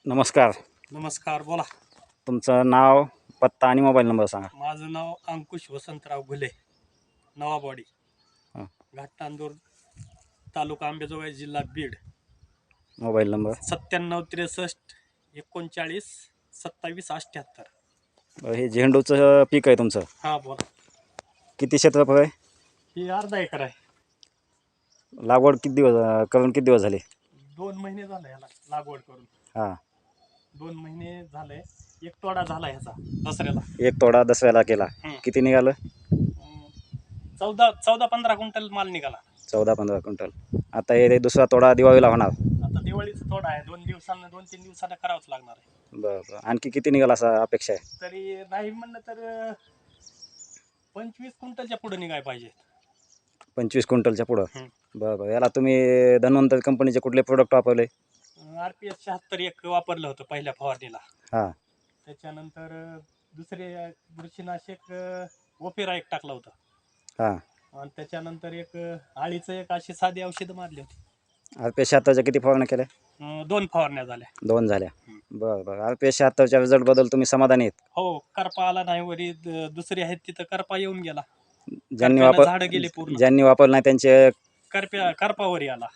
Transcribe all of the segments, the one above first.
नमस्कार. नमस्कार, बोला. तुमचं नाव, पत्ता आणि मोबाईल नंबर सांगा. माझं नाव अंकुश वसंतराव घुले, नवाबवाडी, हां. घाटतांदूर, तालुका अंबेजोगाई, जिल्हा बीड. Mobile number 9763 39 27 78. हे झेंडूचं पीक आहे तुमचं. हा, बोला. किती क्षेत्रफळ आहे? ही अर्धा एकर आहे. लागवड किती दिवस करून किती दिवस झाले? 2 महिने झाले ह्याला लागवड करून. हां. 2 महिने झाले. एक तोडा झाला ह्याचा दसऱ्याला. एक तोडा दसऱ्याला केला. किती निघालं? 14-15 क्विंटल माल निघाला. 14-15 क्विंटल. आता हे दुसरा तोडा दिवाळीला होणार. आता दिवाळीचा तोडा आहे. 2-3 दिवसांना करावंच लागणार आहे. बरं. आणखी किती निघाला असा अपेक्षा आहे? तरी नाही म्हणलं तर 25 क्विंटलच्या पुढे निघाय पाहिजे. 25 क्विंटलच्या पुढं. बरं. याला तुम्ही धन्वंतरी कंपनीचे कुठले प्रोडक्ट वापरले? RPS 76 एक वापरलं होतं पहिल्या फवारणीला. हां. त्याच्यानंतर दुसरे बुरशीनाशक ओपेरा एक टाकलं होतं. हां. आणि त्याच्यानंतर एक आळीचं एक अशी साधी औषधं मारली होती. RPS 76च्या किती फवारण्या केल्या? 2 फवारण्या झाल्या. 2 झाल्या. बरं. RPS 76च्या रिझल्टबद्दल तुम्ही समाधानी आहेत? हो, करपा आला नाही. वरी दुसरी आहेत तिथं करपा येऊन गेला. ज्यांनी झाडं गेले पूर्ण. ज्यांनी वापरलं नाही त्यांचे करपावरी आला,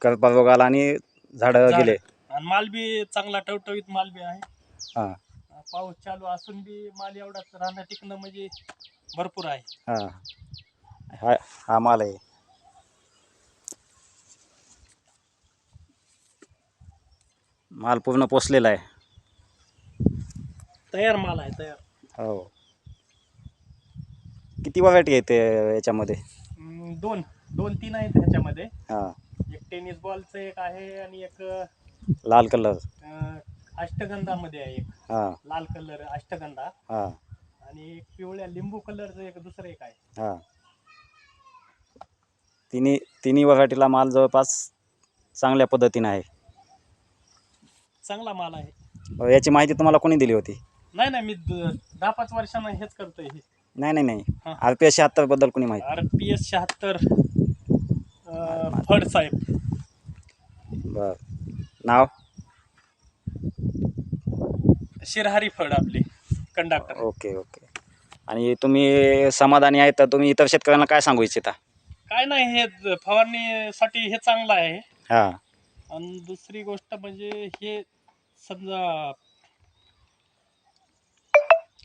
करपा रोग आला आणि झाडं गेले. आणि माल बी चांगला टवटवीत माल बी आहे. हां. पाऊस चालू असून बी माल एवढाच राहणं टिकणं म्हणजे भरपूर आहे. हां. हा माल आहे. माल पूर्ण पोचलेला आहे. तयार माल आहे, तयार. हो. किती व्हरायटी आहे ते याच्यामध्ये? 2-3 आहेत ह्याच्यामध्ये. हां. एक टेनिस बॉलचं एक आहे आणि एक लाल कलर अष्टगंधामध्ये आहे. एक हां. लाल कलर अष्टगंधा हां. आणि एक पिवळ्या लिंबू कलरचं एक दुसरं एक आहे. हां. तिन्ही व्हरायटीला माल जवळपास चांगल्या पद्धतीने आहे. चांगला माल आहे. याची माहिती तुम्हाला कोणी दिली होती? नाही, मी 10-5 वर्षांना हेच करतोय. नाही. RPS 76 बद्दल कोणी माहिती? RPS 76 फड साहेब. बर. नाव? शिरहारी फड, आपले कंडक्टर. ओके. आणि तुम्ही समाधानी आहेत तर तुम्ही इतर शेतकऱ्यांना काय सांगू इच्छिता? काय नाही, हे फवारणीसाठी हे चांगलं आहे. हां. आणि दुसरी गोष्ट म्हणजे हे समजा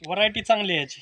व्हरायटी चांगली आहे याची.